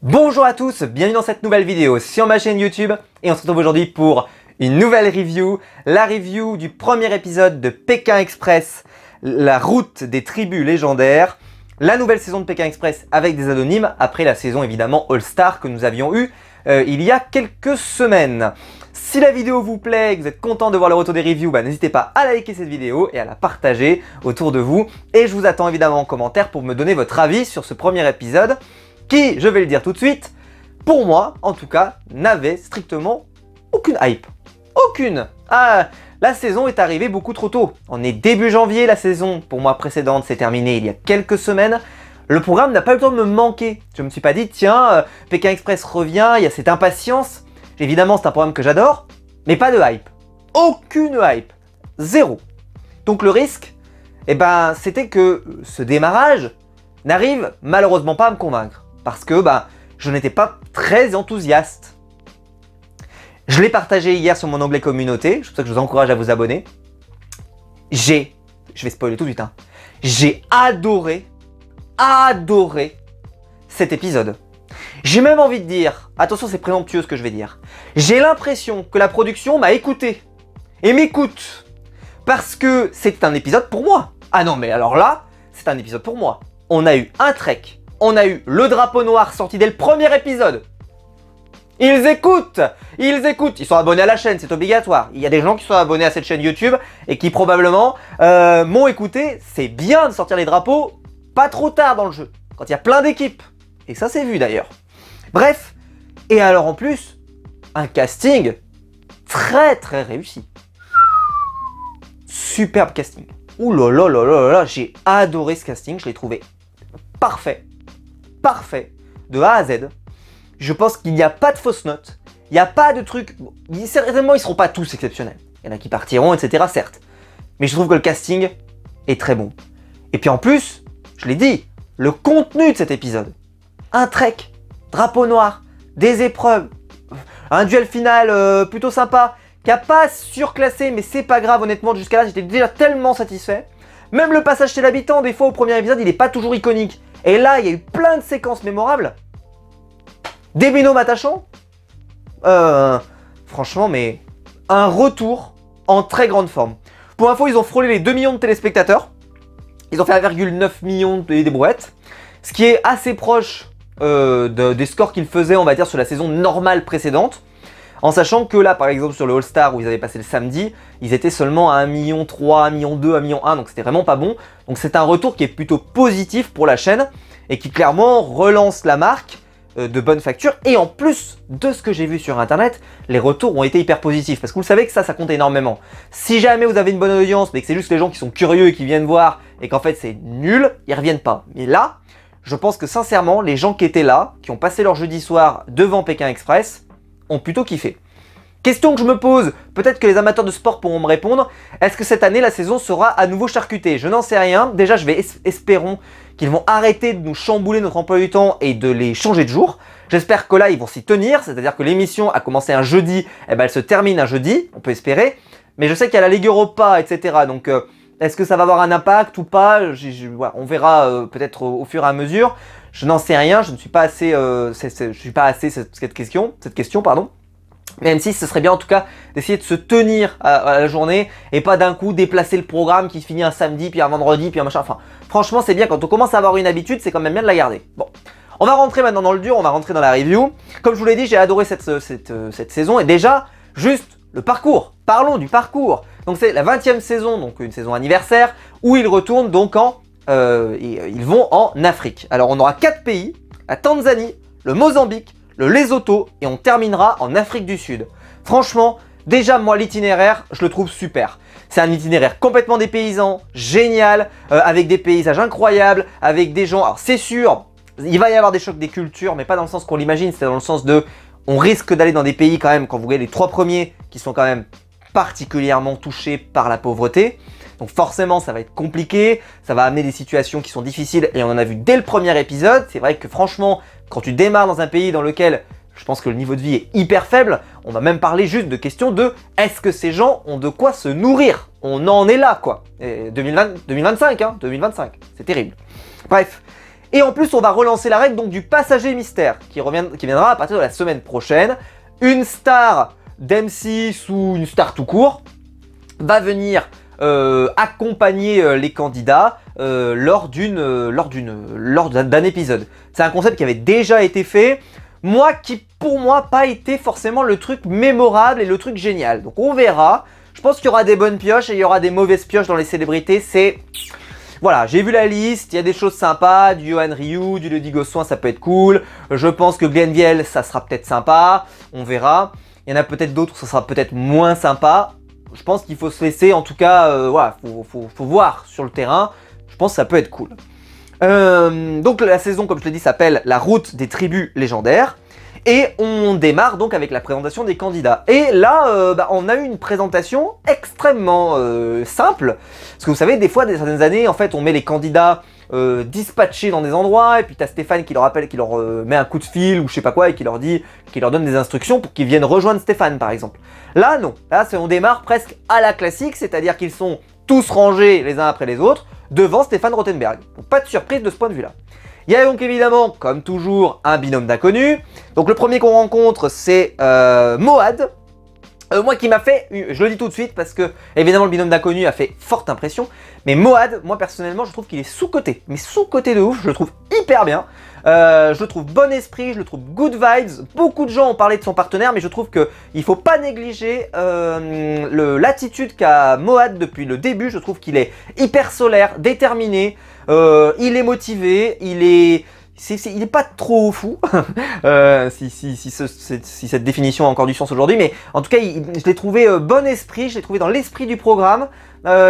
Bonjour à tous, bienvenue dans cette nouvelle vidéo sur ma chaîne YouTube et on se retrouve aujourd'hui pour une nouvelle review, la review du premier épisode de Pékin Express, la route des tribus légendaires, la nouvelle saison de Pékin Express avec des anonymes après la saison évidemment All Star que nous avions eue il y a quelques semaines. Si la vidéo vous plaît et que vous êtes content de voir le retour des reviews, n'hésitez pas à liker cette vidéo et à la partager autour de vous. Et je vous attends évidemment en commentaire pour me donner votre avis sur ce premier épisode qui, je vais le dire tout de suite, pour moi en tout cas, n'avait strictement aucune hype. Aucune. Ah, la saison est arrivée beaucoup trop tôt. On est début janvier, la saison pour moi précédente s'est terminée il y a quelques semaines. Le programme n'a pas eu le temps de me manquer. Je me suis pas dit, tiens, Pékin Express revient, il y a cette impatience. Évidemment, c'est un programme que j'adore, mais pas de hype. Aucune hype. Zéro. Donc le risque, c'était que ce démarrage n'arrive malheureusement pas à me convaincre. Parce que je n'étais pas très enthousiaste. Je l'ai partagé hier sur mon onglet communauté, c'est pour ça que je vous encourage à vous abonner. Je vais spoiler tout de suite, j'ai adoré cet épisode. J'ai même envie de dire, attention c'est présomptueux ce que je vais dire, j'ai l'impression que la production m'a écouté et m'écoute parce que c'est un épisode pour moi. Ah non mais alors là, c'est un épisode pour moi. On a eu un trek, on a eu le drapeau noir sorti dès le premier épisode. Ils écoutent, ils sont abonnés à la chaîne, c'est obligatoire. Il y a des gens qui sont abonnés à cette chaîne YouTube et qui probablement m'ont écouté. C'est bien de sortir les drapeaux pas trop tard dans le jeu, quand il y a plein d'équipes. Et ça c'est vu d'ailleurs. Bref, et alors en plus, un casting très réussi. Superbe casting. Ouh là là là là là, j'ai adoré ce casting, je l'ai trouvé parfait. Parfait, de A à Z. Je pense qu'il n'y a pas de fausses notes, il n'y a pas de trucs... Certainement, ils ne seront pas tous exceptionnels. Il y en a qui partiront, etc. certes. Mais je trouve que le casting est très bon. Et puis en plus, je l'ai dit, le contenu de cet épisode. Un trek, drapeau noir, des épreuves, un duel final plutôt sympa, qui n'a pas surclassé, mais c'est pas grave, honnêtement, jusqu'à là, j'étais déjà tellement satisfait. Même le passage chez l'habitant, des fois, au premier épisode, il n'est pas toujours iconique. Et là, il y a eu plein de séquences mémorables. Des binômes attachants. Franchement, mais un retour en très grande forme. Pour info, ils ont frôlé les 2 millions de téléspectateurs. Ils ont fait 1,9 million des brouettes. Ce qui est assez proche des scores qu'ils faisaient, on va dire, sur la saison normale précédente. En sachant que là, par exemple, sur le All Star où ils avaient passé le samedi, ils étaient seulement à 1,3 million, 1,2 million, 1,1 million, donc c'était vraiment pas bon. Donc c'est un retour qui est plutôt positif pour la chaîne et qui clairement relance la marque de bonne facture. Et en plus de ce que j'ai vu sur internet, les retours ont été hyper positifs. Parce que vous savez que ça compte énormément. Si jamais vous avez une bonne audience, mais que c'est juste les gens qui sont curieux et qui viennent voir et qu'en fait c'est nul, ils reviennent pas. Mais là, je pense que sincèrement, les gens qui étaient là, qui ont passé leur jeudi soir devant Pékin Express, ont plutôt kiffé. Question que je me pose, peut-être que les amateurs de sport pourront me répondre, est-ce que cette année la saison sera à nouveau charcutée? Je n'en sais rien, déjà espérons qu'ils vont arrêter de nous chambouler notre emploi du temps et de les changer de jour. J'espère que là ils vont s'y tenir, c'est-à-dire que l'émission a commencé un jeudi, elle se termine un jeudi, on peut espérer, mais je sais qu'il y a la Ligue Europa, etc. Donc est-ce que ça va avoir un impact ou pas? Voilà, on verra peut-être au fur et à mesure. Je n'en sais rien, je ne suis pas assez, cette question, pardon. Même si ce serait bien en tout cas d'essayer de se tenir à la journée et pas d'un coup déplacer le programme qui finit un samedi, puis un vendredi, puis un machin. Enfin, franchement, c'est bien quand on commence à avoir une habitude, c'est quand même bien de la garder. Bon, on va rentrer maintenant dans le dur, on va rentrer dans la review. Comme je vous l'ai dit, j'ai adoré cette saison et déjà, juste le parcours. Parlons du parcours. Donc c'est la 20e saison, donc une saison anniversaire, où ils retournent donc ils vont en Afrique. Alors on aura 4 pays, la Tanzanie, le Mozambique, le Lesotho et on terminera en Afrique du Sud. Franchement, déjà moi l'itinéraire, je le trouve super. C'est un itinéraire complètement dépaysant, génial, avec des paysages incroyables, avec des gens... Alors c'est sûr, il va y avoir des chocs des cultures, mais pas dans le sens qu'on l'imagine, c'est dans le sens de... On risque d'aller dans des pays quand même, quand vous voyez les 3 premiers, qui sont quand même particulièrement touchés par la pauvreté. Donc forcément, ça va être compliqué, ça va amener des situations qui sont difficiles et on en a vu dès le premier épisode. C'est vrai que franchement, quand tu démarres dans un pays dans lequel je pense que le niveau de vie est hyper faible, on va même parler juste de question de est-ce que ces gens ont de quoi se nourrir? On en est là quoi. 2025, 2025, c'est terrible. Bref, Et en plus, on va relancer la règle donc du passager mystère, qui viendra à partir de la semaine prochaine. Une star d'M6 ou une star tout court va venir accompagner les candidats lors d'un épisode. C'est un concept qui avait déjà été fait, qui pour moi pas été forcément le truc mémorable et le truc génial. Donc on verra. Je pense qu'il y aura des bonnes pioches et il y aura des mauvaises pioches dans les célébrités. Voilà, j'ai vu la liste, il y a des choses sympas, du Yohan Ryu, du Lady Gossuin, ça peut être cool. Je pense que Glenn Viel, ça sera peut-être sympa, on verra. Il y en a peut-être d'autres, ça sera peut-être moins sympa. Je pense qu'il faut se laisser, en tout cas, voilà, faut voir sur le terrain. Je pense que ça peut être cool. Donc la saison, comme je l'ai dit, s'appelle La route des tribus légendaires. Et on démarre donc avec la présentation des candidats. Et là, on a eu une présentation extrêmement simple. Parce que vous savez, des fois, certaines années, en fait, on met les candidats dispatchés dans des endroits. Et puis t'as Stéphane qui leur appelle, qui leur met un coup de fil ou je sais pas quoi. Et qui leur donne des instructions pour qu'ils viennent rejoindre Stéphane, par exemple. Là, non. Là, on démarre presque à la classique. C'est-à-dire qu'ils sont tous rangés les uns après les autres devant Stéphane Rothenberg. Donc pas de surprise de ce point de vue-là. Il y a donc évidemment, comme toujours, un binôme d'inconnus. Donc le premier qu'on rencontre, c'est Mohad. Moi qui m'a fait, je le dis tout de suite parce que évidemment le binôme d'inconnus a fait forte impression. Mais Mohad, moi personnellement, je trouve qu'il est sous-coté. Mais sous-coté de ouf, je le trouve hyper bien. Je le trouve bon esprit, je le trouve good vibes. Beaucoup de gens ont parlé de son partenaire, mais je trouve qu'il ne faut pas négliger l'attitude qu'a Mohad depuis le début. Je trouve qu'il est hyper solaire, déterminé, il est motivé, il est pas trop fou, si cette définition a encore du sens aujourd'hui, mais en tout cas, je l'ai trouvé bon esprit, je l'ai trouvé dans l'esprit du programme,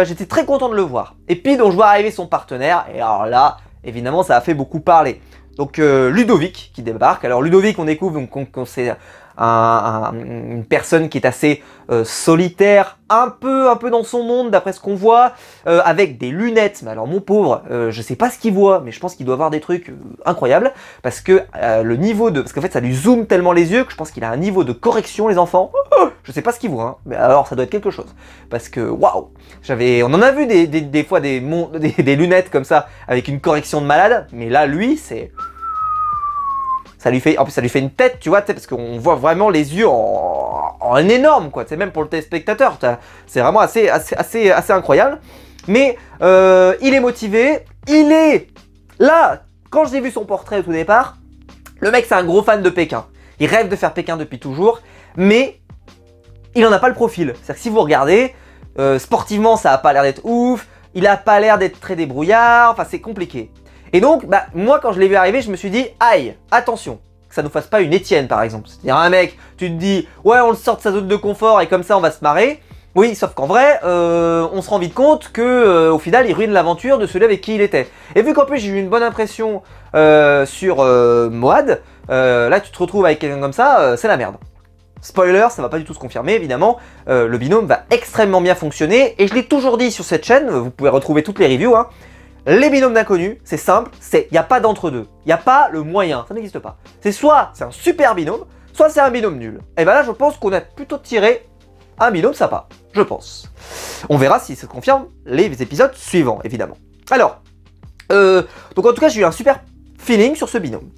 j'étais très content de le voir. Et puis, donc, je vois arriver son partenaire, et alors là, évidemment, ça a fait beaucoup parler. Donc, Ludovic qui débarque. Alors, Ludovic, on découvre qu'on c'est une personne qui est assez solitaire, un peu dans son monde d'après ce qu'on voit, avec des lunettes. Mais alors mon pauvre, je sais pas ce qu'il voit, mais je pense qu'il doit voir des trucs incroyables parce que le niveau parce qu'en fait ça lui zoome tellement les yeux que je pense qu'il a un niveau de correction les enfants. Je sais pas ce qu'il voit, hein, mais alors ça doit être quelque chose parce que waouh, on en a vu des fois des lunettes comme ça avec une correction de malade, mais là lui c'est en plus ça lui fait une tête, tu vois, parce qu'on voit vraiment les yeux en énorme, quoi. C'est même pour le téléspectateur, c'est vraiment assez incroyable. Mais il est motivé, il est là. Quand j'ai vu son portrait au tout départ, le mec c'est un gros fan de Pékin. Il rêve de faire Pékin depuis toujours, mais il en a pas le profil. C'est-à-dire que si vous regardez, sportivement ça a pas l'air d'être ouf, il a pas l'air d'être très débrouillard, enfin c'est compliqué. Et donc, moi, quand je l'ai vu arriver, je me suis dit, aïe, attention, que ça nous fasse pas une Étienne, par exemple. C'est-à-dire un mec, tu te dis, ouais, on le sort de sa zone de confort et comme ça, on va se marrer. Oui, sauf qu'en vrai, on se rend vite compte que, au final, il ruine l'aventure de celui avec qui il était. Et vu qu'en plus, j'ai eu une bonne impression sur Mohad, là, tu te retrouves avec quelqu'un comme ça, c'est la merde. Spoiler, ça va pas du tout se confirmer, évidemment. Le binôme va extrêmement bien fonctionner. Et je l'ai toujours dit sur cette chaîne, vous pouvez retrouver toutes les reviews, hein. Les binômes d'inconnus, c'est simple, il n'y a pas d'entre-deux. Il n'y a pas le moyen, ça n'existe pas. C'est soit c'est un super binôme, soit c'est un binôme nul. Et ben là, je pense qu'on a plutôt tiré un binôme sympa, je pense. On verra si ça se confirme les épisodes suivants, évidemment. Alors, donc en tout cas, j'ai eu un super feeling sur ce binôme.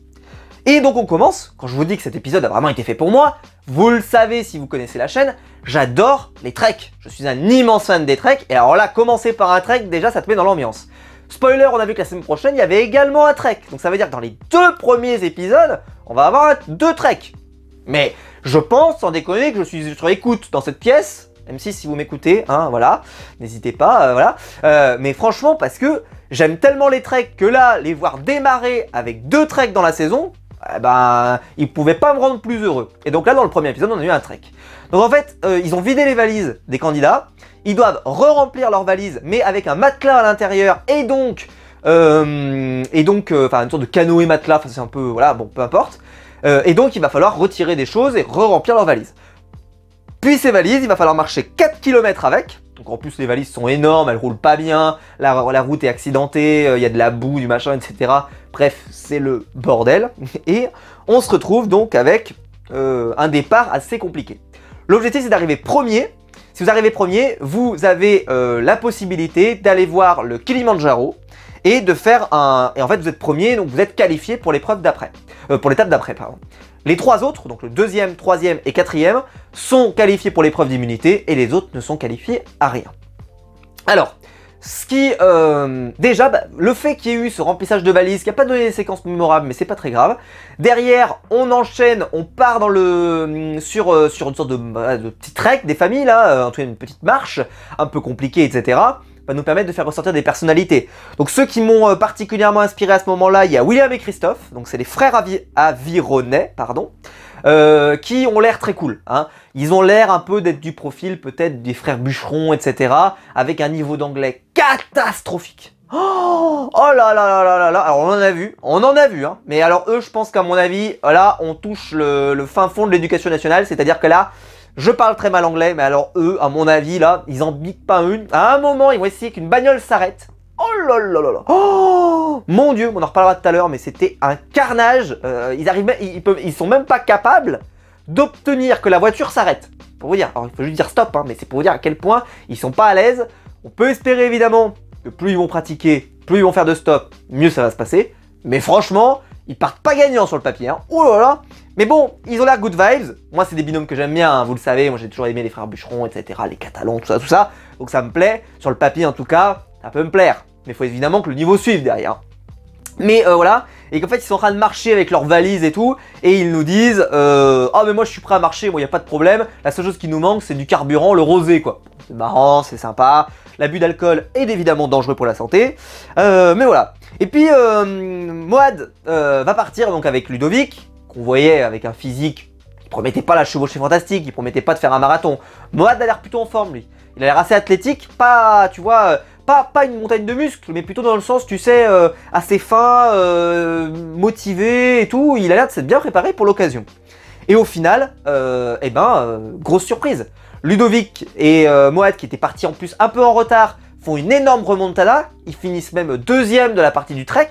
Et donc on commence, quand je vous dis que cet épisode a vraiment été fait pour moi, vous le savez si vous connaissez la chaîne, j'adore les treks. Je suis un immense fan des treks, et alors là, commencer par un trek, déjà ça te met dans l'ambiance. Spoiler, on a vu que la semaine prochaine, il y avait également un trek. Donc ça veut dire que dans les 2 premiers épisodes, on va avoir 2 treks. Mais je pense, sans déconner, que je suis sur écoute dans cette pièce. M6 si vous m'écoutez, hein, voilà. N'hésitez pas, voilà. Mais franchement, parce que j'aime tellement les treks que là, les voir démarrer avec 2 treks dans la saison, ils pouvaient pas me rendre plus heureux. Et donc là, dans le premier épisode, on a eu un trek. Donc en fait, ils ont vidé les valises des candidats. Ils doivent re-remplir leurs valises, mais avec un matelas à l'intérieur, et donc, une sorte de canoë matelas, enfin c'est un peu, voilà, bon, peu importe. Et donc, il va falloir retirer des choses et re-remplir leurs valises. Puis ces valises, il va falloir marcher 4 km avec. Donc en plus, les valises sont énormes, elles roulent pas bien, la route est accidentée, il y a de la boue, du machin, etc. Bref, c'est le bordel. Et on se retrouve donc avec un départ assez compliqué. L'objectif, c'est d'arriver premier. Si vous arrivez premier, vous avez la possibilité d'aller voir le Kilimandjaro et de faire un... Et en fait, vous êtes premier, donc vous êtes qualifié pour l'épreuve d'après. Pour l'étape d'après, pardon. Les 3 autres, donc le 2e, 3e et 4e, sont qualifiés pour l'épreuve d'immunité et les autres ne sont qualifiés à rien. Alors, ce qui... déjà, le fait qu'il y ait eu ce remplissage de valises, qui n'a pas donné des séquences mémorables, mais c'est pas très grave. Derrière, on enchaîne, on part dans le sur une sorte de petit trek des familles, là, en tout cas une petite marche, un peu compliquée, etc. Va nous permettre de faire ressortir des personnalités. Donc ceux qui m'ont particulièrement inspiré à ce moment-là, il y a William et Christophe, donc c'est les frères Avironnet, pardon, qui ont l'air très cool. Hein. Ils ont l'air un peu d'être du profil peut-être des frères Bûcherons, etc. avec un niveau d'anglais catastrophique. Oh là là là là là là. Alors on en a vu, hein. Mais alors eux, je pense qu'à mon avis, là, on touche le fin fond de l'éducation nationale, c'est-à-dire que là, je parle très mal anglais, mais alors eux, à mon avis, là, ils en biquent pas une. À un moment, ils vont essayer qu'une bagnole s'arrête. Oh là là là là. Oh mon Dieu, on en reparlera tout à l'heure, mais c'était un carnage. Ils sont même pas capables d'obtenir que la voiture s'arrête. Pour vous dire, alors il faut juste dire stop, hein, mais c'est pour vous dire à quel point ils sont pas à l'aise. On peut espérer évidemment que plus ils vont pratiquer, plus ils vont faire de stop, mieux ça va se passer. Mais franchement, ils partent pas gagnants sur le papier. Hein. Oh là là. Mais bon, ils ont l'air good vibes. Moi, c'est des binômes que j'aime bien, hein, vous le savez. Moi, j'ai toujours aimé les frères Bûcherons, etc. Les Catalans, tout ça, tout ça. Donc ça me plaît. Sur le papier, en tout cas, ça peut me plaire. Mais il faut évidemment que le niveau suive derrière. Mais voilà. Et qu'en fait, ils sont en train de marcher avec leurs valises et tout. Et ils nous disent ah, mais moi, je suis prêt à marcher. Moi, il n'y a pas de problème. La seule chose qui nous manque, c'est du carburant, le rosé, quoi. C'est marrant, c'est sympa. L'abus d'alcool est évidemment dangereux pour la santé. Mais voilà. Et puis, Moad va partir donc avec Ludovic, qu'on voyait avec un physique qui promettait pas la chevauchée fantastique, qui promettait pas de faire un marathon. Moad a l'air plutôt en forme, lui. Il a l'air assez athlétique, pas, tu vois, pas une montagne de muscles, mais plutôt dans le sens, tu sais, assez fin, motivé et tout. Il a l'air de s'être bien préparé pour l'occasion. Et au final, grosse surprise. Ludovic et Moad, qui étaient partis en plus un peu en retard, font une énorme remontada. Ils finissent même 2e de la partie du trek.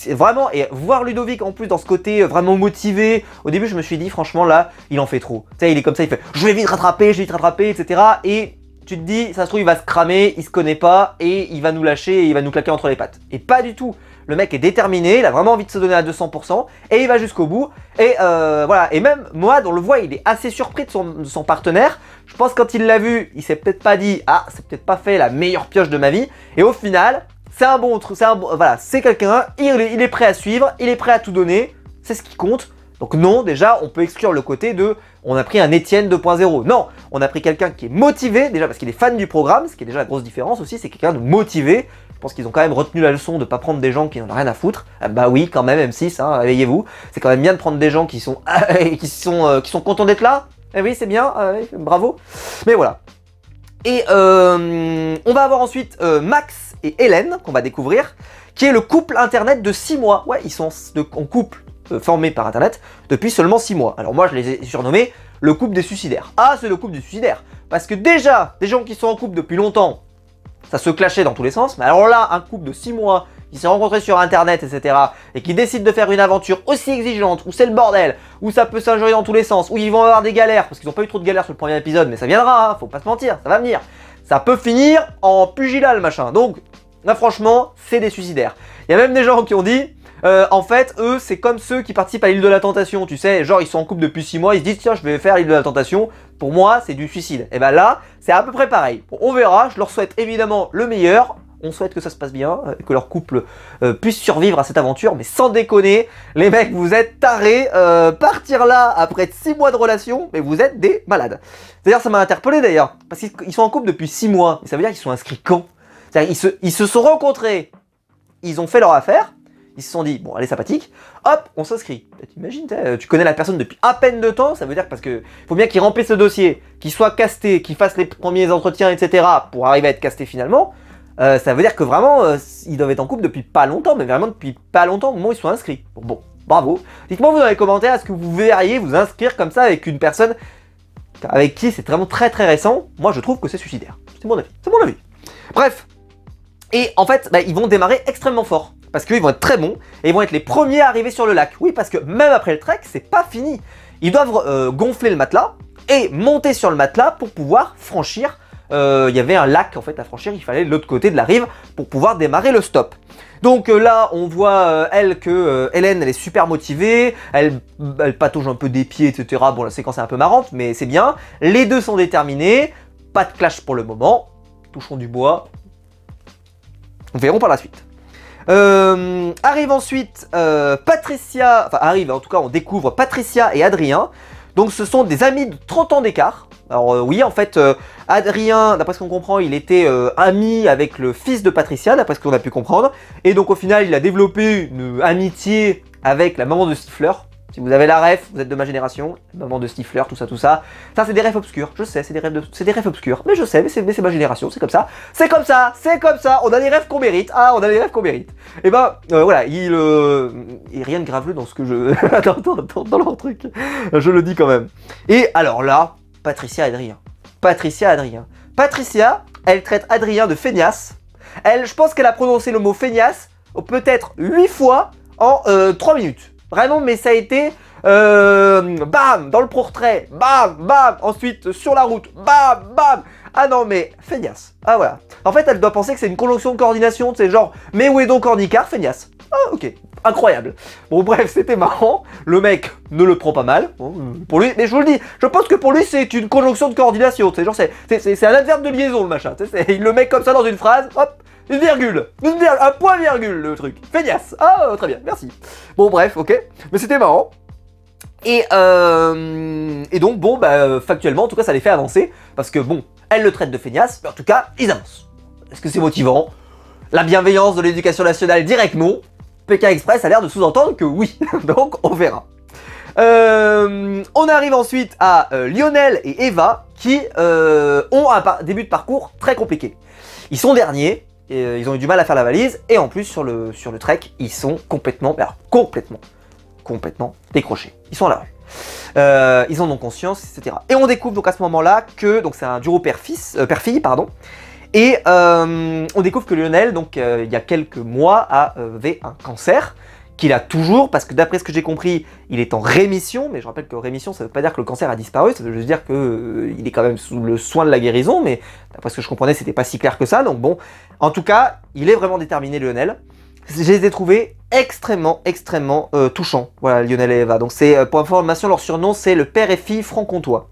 Vraiment, et voir Ludovic en plus dans ce côté vraiment motivé, au début je me suis dit franchement là, il en fait trop. Tu sais, il est comme ça, il fait je vais vite rattraper, etc. Et tu te dis, ça se trouve il va se cramer, il se connaît pas, et il va nous lâcher, et il va nous claquer entre les pattes. Et pas du tout. Le mec est déterminé, il a vraiment envie de se donner à 200%, et il va jusqu'au bout. Et voilà, et même Moad, on le voit, il est assez surpris de son partenaire. Je pense que quand il l'a vu, il s'est peut-être pas dit, ah, c'est peut-être pas fait la meilleure pioche de ma vie. Et au final, c'est un bon truc, voilà, c'est quelqu'un, il est prêt à suivre, il est prêt à tout donner, c'est ce qui compte. Donc non, déjà, on peut exclure le côté de on a pris un Étienne 2.0. Non, on a pris quelqu'un qui est motivé, déjà parce qu'il est fan du programme, ce qui est déjà la grosse différence aussi, c'est quelqu'un de motivé. Je pense qu'ils ont quand même retenu la leçon de ne pas prendre des gens qui n'en ont rien à foutre. Bah oui, quand même, M6, hein, réveillez-vous. C'est quand même bien de prendre des gens qui sont contents d'être là. Eh oui, c'est bien, bravo. Mais voilà. Et on va avoir ensuite Max et Hélène, qu'on va découvrir, qui est le couple internet de 6 mois. Ouais, ils sont en couple formé par internet depuis seulement 6 mois. Alors moi, je les ai surnommés le couple des suicidaires. Ah, c'est le couple des suicidaires. Parce que déjà, des gens qui sont en couple depuis longtemps, ça se clashait dans tous les sens. Mais alors là, un couple de 6 mois qui s'est rencontré sur internet, etc. et qui décide de faire une aventure aussi exigeante, où c'est le bordel, où ça peut s'injurer dans tous les sens, où ils vont avoir des galères, parce qu'ils n'ont pas eu trop de galères sur le premier épisode, mais ça viendra, hein, faut pas se mentir, ça va venir. Ça peut finir en pugilat le machin. Donc, là franchement, c'est des suicidaires. Il y a même des gens qui ont dit, en fait, eux, c'est comme ceux qui participent à l'île de la tentation, tu sais, genre ils sont en couple depuis 6 mois, ils se disent tiens, je vais faire l'île de la tentation, pour moi, c'est du suicide. Et ben là, c'est à peu près pareil. Bon, on verra, je leur souhaite évidemment le meilleur, on souhaite que ça se passe bien, que leur couple puisse survivre à cette aventure, mais sans déconner, les mecs, vous êtes tarés, partir là après 6 mois de relation, mais vous êtes des malades. D'ailleurs, ça m'a interpellé d'ailleurs, parce qu'ils sont en couple depuis 6 mois, et ça veut dire qu'ils sont inscrits quand? C'est-à-dire ils se sont rencontrés, ils ont fait leur affaire, ils se sont dit, bon, elle est sympathique, hop, on s'inscrit. T'imagines, tu connais la personne depuis à peine de temps, ça veut dire parce que faut bien qu'il remplisse le dossier, qu'il soit casté, qu'il fasse les premiers entretiens, etc. pour arriver à être casté finalement. Ça veut dire que vraiment, ils doivent être en couple depuis pas longtemps, mais vraiment depuis pas longtemps au moment où ils sont inscrits. Bon, bravo. Dites-moi vous dans les commentaires, est-ce que vous verriez vous inscrire comme ça avec une personne avec qui c'est vraiment très très récent? Moi je trouve que c'est suicidaire. C'est mon avis. C'est mon avis. Bref. Et en fait, ils vont démarrer extrêmement fort. Parce qu'ils vont être très bons et ils vont être les premiers à arriver sur le lac. Oui, parce que même après le trek, c'est pas fini. Ils doivent gonfler le matelas et monter sur le matelas pour pouvoir franchir il y avait un lac en fait à franchir, il fallait de l'autre côté de la rive pour pouvoir démarrer le stop. Donc là, on voit elle que Hélène, elle est super motivée, elle patauge un peu des pieds, etc. Bon, la séquence est un peu marrante, mais c'est bien. Les deux sont déterminés, pas de clash pour le moment. Touchons du bois. On verra par la suite. Arrive ensuite Patricia, enfin arrive, en tout cas on découvre Patricia et Adrien. Donc ce sont des amis de 30 ans d'écart. Alors oui, en fait, Adrien, d'après ce qu'on comprend, il était ami avec le fils de Patricia, d'après ce qu'on a pu comprendre. Et donc au final, il a développé une amitié avec la maman de Stifler. Si vous avez la ref, vous êtes de ma génération, la maman de Stifler, tout ça, tout ça. Ça, c'est des refs obscurs, je sais, c'est des refs obscurs. Mais je sais, mais c'est ma génération, c'est comme ça. C'est comme ça, c'est comme ça, on a les refs qu'on mérite. Ah, on a les refs qu'on mérite. Et ben, voilà, il rien de graveleux dans ce que je... dans leur truc. Je le dis quand même. Et alors là, Patricia et Adrien. Patricia et Adrien. Patricia, elle traite Adrien de feignasse. Elle, je pense qu'elle a prononcé le mot feignasse peut-être 8 fois en 3 minutes. Vraiment, mais ça a été bam, dans le portrait, bam, bam, ensuite sur la route, bam, bam. Ah non, mais feignasse. Ah voilà. En fait, elle doit penser que c'est une conjonction de coordination, c'est genre, mais où est donc Ornicard, feignasse. Ah ok, incroyable. Bon bref, c'était marrant. Le mec ne le prend pas mal. Bon, pour lui, mais je vous le dis, je pense que pour lui c'est une conjonction de coordination. C'est genre, c'est un adverbe de liaison le machin. Il le met comme ça dans une phrase, hop. Une virgule, un point virgule le truc. Feignasse. Ah, très bien, merci. Bon, bref, ok. Mais c'était marrant. Et donc, bon, bah, factuellement, en tout cas, ça les fait avancer. Parce que, bon, elle le traite de feignasse, mais en tout cas, ils avancent. Est-ce que c'est motivant? La bienveillance de l'éducation nationale, direct non. Pékin Express a l'air de sous-entendre que oui. Donc, on verra. On arrive ensuite à Lionel et Eva qui ont un début de parcours très compliqué. Ils sont derniers. Et, ils ont eu du mal à faire la valise et en plus sur le trek ils sont complètement décrochés. Ils sont à la rue. Ils en ont conscience, etc. Et on découvre donc à ce moment-là que donc c'est un duo père-fille, pardon. Et on découvre que Lionel donc il y a quelques mois avait un cancer qu'il a toujours, parce que d'après ce que j'ai compris, il est en rémission, mais je rappelle que rémission, ça ne veut pas dire que le cancer a disparu, ça veut juste dire qu'il est quand même sous le soin de la guérison, mais d'après ce que je comprenais, c'était pas si clair que ça, donc bon, en tout cas, il est vraiment déterminé, Lionel. Je les ai trouvés extrêmement touchants, voilà, Lionel et Eva. Donc c'est, pour information, leur surnom, c'est le père et fille franc-comtois.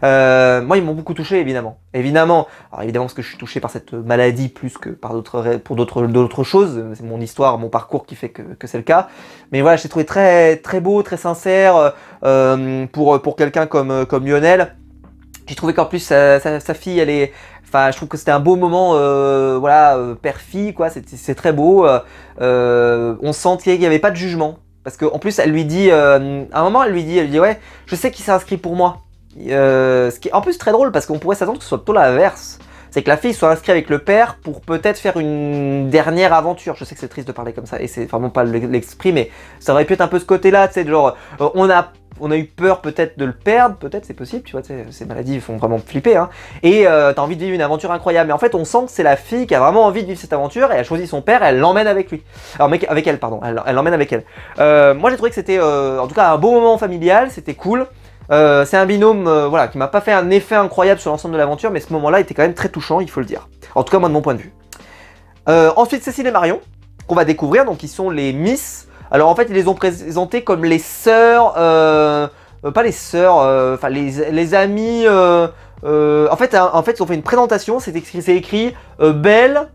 Moi, ils m'ont beaucoup touché, évidemment. Évidemment, parce que je suis touché par cette maladie plus que par d'autres choses. C'est mon histoire, mon parcours qui fait que c'est le cas. Mais voilà, j'ai trouvé très beau, très sincère pour quelqu'un comme Lionel. J'ai trouvé qu'en plus sa fille, elle est... Enfin, je trouve que c'était un beau moment, voilà, père-fille, quoi. C'est très beau. On sent qu'il n'y avait pas de jugement. Parce qu'en plus, elle lui dit... à un moment, elle lui dit, ouais, je sais qu'il s'est inscrit pour moi. Ce qui est en plus très drôle parce qu'on pourrait s'attendre que ce soit plutôt l'inverse. C'est que la fille soit inscrite avec le père pour peut-être faire une dernière aventure. Je sais que c'est triste de parler comme ça et c'est vraiment pas l'esprit, mais ça aurait pu être un peu ce côté-là, tu sais, genre on a eu peur peut-être de le perdre, peut-être c'est possible, tu vois, ces maladies font vraiment flipper, hein. Et t'as envie de vivre une aventure incroyable. Mais en fait, on sent que c'est la fille qui a vraiment envie de vivre cette aventure et elle choisit son père et elle l'emmène avec lui. Alors, avec elle, pardon, elle l'emmène avec elle. Moi, j'ai trouvé que c'était en tout cas un beau moment familial, c'était cool. C'est un binôme voilà, qui m'a pas fait un effet incroyable sur l'ensemble de l'aventure, mais ce moment-là était quand même très touchant, il faut le dire. En tout cas, moi, de mon point de vue. Ensuite, Cécile et Marion, qu'on va découvrir, donc ils sont les Miss. Alors en fait, ils les ont présentés comme les sœurs, pas les sœurs, enfin les amis. En fait, ils ont fait une présentation, c'est écrit belle,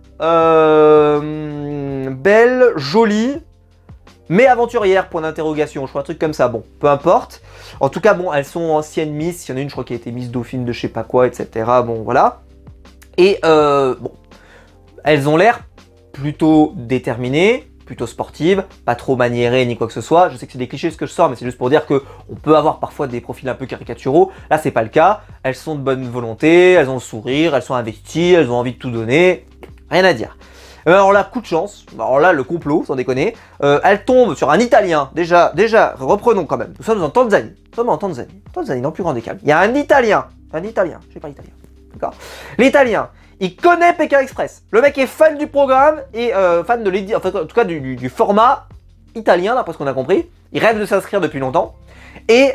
jolie, mais aventurière, point d'interrogation, je crois un truc comme ça, bon, peu importe. En tout cas, bon, elles sont anciennes Miss, il y en a une, je crois, qui a été Miss Dauphine de je sais pas quoi, etc. Bon, voilà. Et bon, elles ont l'air plutôt déterminées, plutôt sportives, pas trop maniérées ni quoi que ce soit. Je sais que c'est des clichés ce que je sors, mais c'est juste pour dire que on peut avoir parfois des profils un peu caricaturaux. Là, c'est pas le cas. Elles sont de bonne volonté, elles ont le sourire, elles sont investies, elles ont envie de tout donner. Rien à dire. Alors là, coup de chance, alors là, le complot, sans déconner, elle tombe sur un Italien, déjà, reprenons quand même, nous sommes en Tanzanie, Tanzanie, dans le plus grand des calmes. Il y a un Italien, je sais pas italien, d'accord. L'Italien, il connaît Pékin Express, le mec est fan du programme et fan de l'édition, en tout cas du format italien, d'après ce qu'on a compris, il rêve de s'inscrire depuis longtemps, et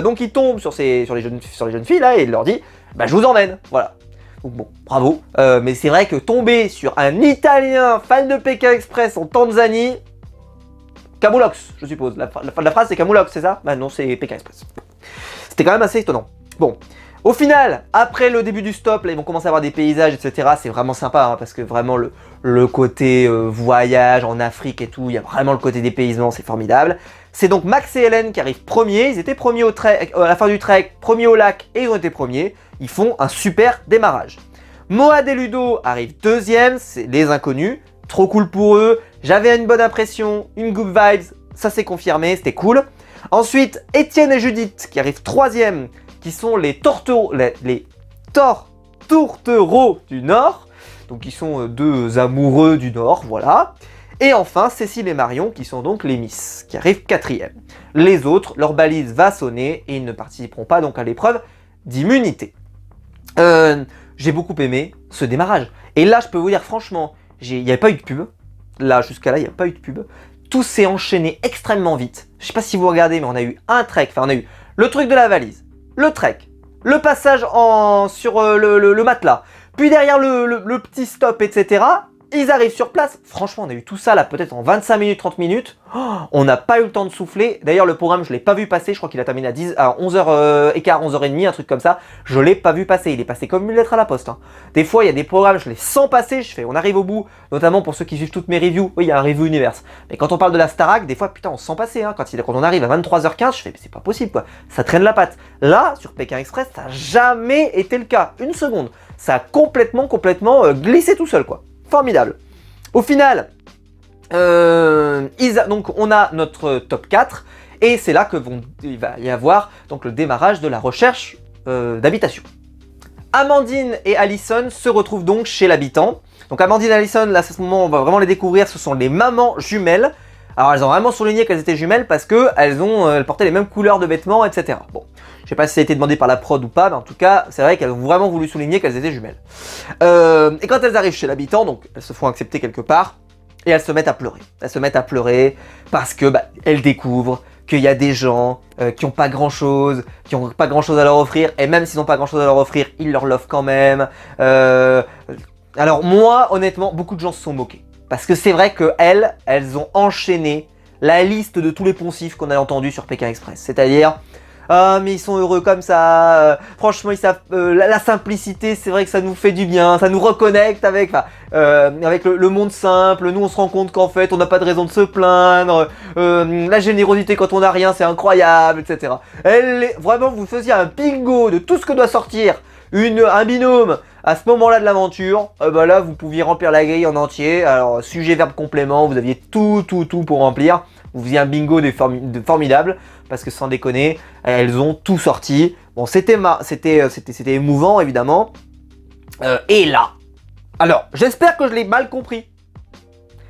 donc il tombe sur les jeunes filles là et il leur dit, bah je vous emmène, voilà. Donc bon, bravo. Mais c'est vrai que tomber sur un Italien fan de Pékin Express en Tanzanie... Camoulox, je suppose. La fin de la phrase, c'est Camoulox, c'est ça? Bah non, c'est Pékin Express. C'était quand même assez étonnant. Bon. Au final, après le début du stop, là, ils vont commencer à avoir des paysages, etc. C'est vraiment sympa, hein, parce que vraiment le côté voyage en Afrique et tout, il y a vraiment le côté dépaysement, c'est formidable. C'est donc Max et Hélène qui arrivent premiers. Ils étaient premiers au trek, à la fin du trek, premiers au lac, et ils ont été premiers. Ils font un super démarrage. Moad et Ludo arrivent deuxième, c'est les inconnus. Trop cool pour eux. J'avais une bonne impression, une good vibes, ça s'est confirmé, c'était cool. Ensuite, Étienne et Judith qui arrivent troisième, qui sont les tourtereaux du Nord. Donc ils sont deux amoureux du Nord, voilà. Et enfin, Cécile et Marion qui sont donc les Miss, qui arrivent quatrième. Les autres, leur balise va sonner et ils ne participeront pas donc à l'épreuve d'immunité. J'ai beaucoup aimé ce démarrage. Et là, je peux vous dire franchement, il n'y avait pas eu de pub. Là, jusqu'à là, il n'y a pas eu de pub. Tout s'est enchaîné extrêmement vite. Je ne sais pas si vous regardez, mais on a eu un trek. Enfin, on a eu le truc de la valise, le trek, le passage sur le matelas, puis derrière le petit stop, etc. Ils arrivent sur place. Franchement, on a eu tout ça là peut-être en 25 minutes, 30 minutes. Oh, on n'a pas eu le temps de souffler. D'ailleurs, le programme, je ne l'ai pas vu passer. Je crois qu'il a terminé à 11h15, 11h30, un truc comme ça. Je ne l'ai pas vu passer. Il est passé comme une lettre à la poste. Hein. Des fois, il y a des programmes, je les sens passer. Je fais, on arrive au bout. Notamment pour ceux qui suivent toutes mes reviews. Oui, il y a un review Universe. Mais quand on parle de la Starac, des fois, putain, on se sent passer. Hein. Quand on arrive à 23h15, je fais, mais c'est pas possible quoi. Ça traîne la patte. Là, sur Pékin Express, ça n'a jamais été le cas. Une seconde. Ça a complètement glissé tout seul quoi. Formidable. Au final, donc on a notre top 4 et c'est là que il va y avoir donc le démarrage de la recherche d'habitation. Amandine et Alison se retrouvent donc chez l'habitant. Donc Amandine et Alison, là à ce moment on va vraiment les découvrir, ce sont les mamans jumelles. Alors elles ont vraiment souligné qu'elles étaient jumelles parce qu'elles portaient les mêmes couleurs de vêtements, etc. Bon, je sais pas si ça a été demandé par la prod ou pas, mais en tout cas, c'est vrai qu'elles ont vraiment voulu souligner qu'elles étaient jumelles. Et quand elles arrivent chez l'habitant, donc elles se font accepter quelque part, et elles se mettent à pleurer. Elles se mettent à pleurer parce que elles découvrent qu'il y a des gens qui n'ont pas grand chose, à leur offrir, et même s'ils n'ont pas grand chose à leur offrir, ils leur l'offrent quand même. Alors moi, honnêtement, beaucoup de gens se sont moqués. Parce que c'est vrai qu'elles ont enchaîné la liste de tous les poncifs qu'on a entendus sur Pékin Express. C'est-à-dire, ah mais ils sont heureux comme ça, franchement ils savent, la simplicité c'est vrai que ça nous fait du bien, ça nous reconnecte avec le monde simple, nous on se rend compte qu'en fait on n'a pas de raison de se plaindre, la générosité quand on n'a rien c'est incroyable, etc. Vraiment vous faisiez un bingo de tout ce que doit sortir un binôme à ce moment-là de l'aventure, là vous pouviez remplir la grille en entier. Alors sujet, verbe, complément, vous aviez tout pour remplir. Vous faisiez un bingo de formidable parce que sans déconner, elles ont tout sorti. Bon, c'était émouvant évidemment. Et là, alors j'espère que je l'ai mal compris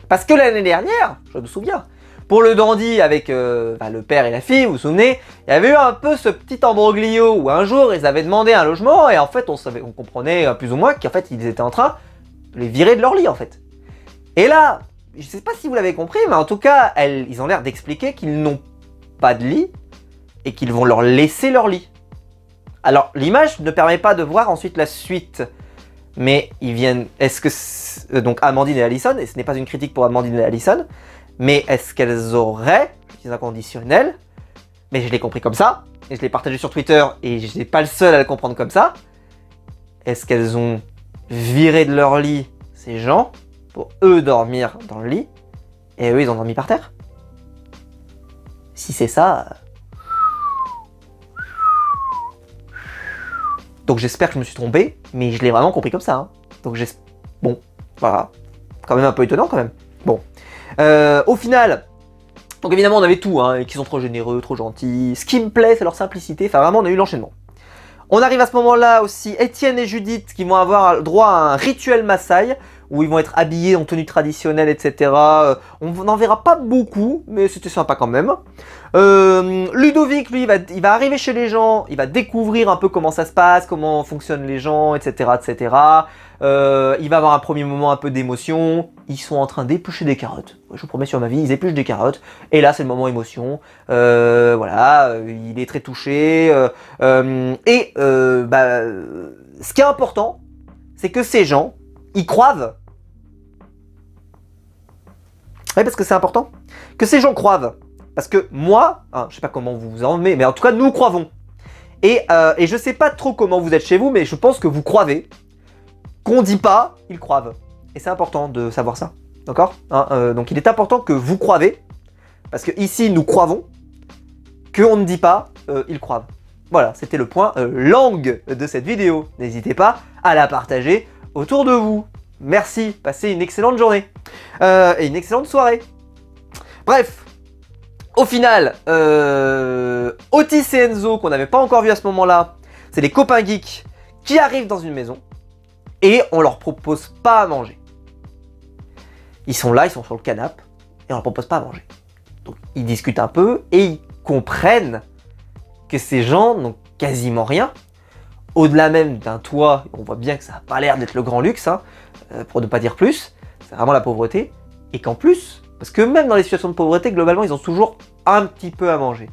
parce que l'année dernière, je me souviens. Pour le dandy avec le père et la fille, vous vous souvenez, il y avait eu un peu ce petit embroglio où un jour ils avaient demandé un logement et en fait on comprenait plus ou moins qu'en fait ils étaient en train de les virer de leur lit en fait. Et là, je sais pas si vous l'avez compris, mais en tout cas ils ont l'air d'expliquer qu'ils n'ont pas de lit et qu'ils vont leur laisser leur lit. Alors l'image ne permet pas de voir ensuite la suite. Mais ils viennent, donc Amandine et Alison, et ce n'est pas une critique pour Amandine et Alison, mais est-ce qu'elles auraient, je dis inconditionnel, mais je l'ai compris comme ça, et je l'ai partagé sur Twitter, et je n'ai pas le seul à le comprendre comme ça, est-ce qu'elles ont viré de leur lit ces gens, pour eux dormir dans le lit, et eux ils ont dormi par terre? Si c'est ça... Donc j'espère que je me suis trompé, mais je l'ai vraiment compris comme ça. Hein. Donc bon, voilà, quand même un peu étonnant quand même. Bon, au final, donc évidemment on avait tout, hein, qui sont trop généreux, trop gentils. Ce qui me plaît, c'est leur simplicité. Enfin vraiment, on a eu l'enchaînement. On arrive à ce moment-là aussi, Étienne et Judith qui vont avoir droit à un rituel Maasai où ils vont être habillés en tenue traditionnelle, etc. On n'en verra pas beaucoup, mais c'était sympa quand même. Ludovic, lui, il va arriver chez les gens, il va découvrir un peu comment ça se passe, comment fonctionnent les gens, etc. etc. Il va avoir un premier moment un peu d'émotion. Ils sont en train d'éplucher des carottes. Je vous promets sur ma vie, ils épluchent des carottes. Et là, c'est le moment émotion. Voilà, il est très touché. Ce qui est important, c'est que ces gens, ils croivent. Oui, parce que c'est important. Que ces gens croivent. Parce que moi, hein, je sais pas comment vous vous en mais en tout cas, nous croivons. Et je sais pas trop comment vous êtes chez vous, mais je pense que vous croivez. Qu'on dit pas, ils croivent. Et c'est important de savoir ça. D'accord, hein, donc il est important que vous croivez. Parce que ici, nous croivons. Qu'on ne dit pas, ils croivent. Voilà, c'était le point langue de cette vidéo. N'hésitez pas à la partager autour de vous. Merci, passez une excellente journée. Et une excellente soirée. Bref, au final, Otis et Enzo, qu'on n'avait pas encore vu à ce moment-là, c'est les copains geeks qui arrivent dans une maison et on leur propose pas à manger. Ils sont là, ils sont sur le canapé et on leur propose pas à manger. Donc ils discutent un peu et ils comprennent que ces gens n'ont quasiment rien. Au-delà même d'un toit, on voit bien que ça n'a pas l'air d'être le grand luxe, hein, pour ne pas dire plus. C'est vraiment la pauvreté. Et qu'en plus, parce que même dans les situations de pauvreté, globalement, ils ont toujours un petit peu à manger.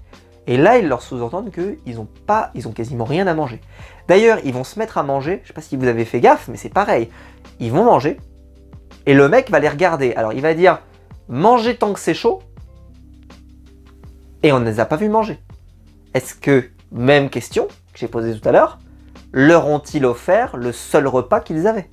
Et là, ils leur sous-entendent qu'ils ont quasiment rien à manger. D'ailleurs, ils vont se mettre à manger. Je ne sais pas si vous avez fait gaffe, mais c'est pareil. Ils vont manger. Et le mec va les regarder. Alors, il va dire, mangez tant que c'est chaud. Et on ne les a pas vus manger. Est-ce que, même question que j'ai posée tout à l'heure, leur ont-ils offert le seul repas qu'ils avaient?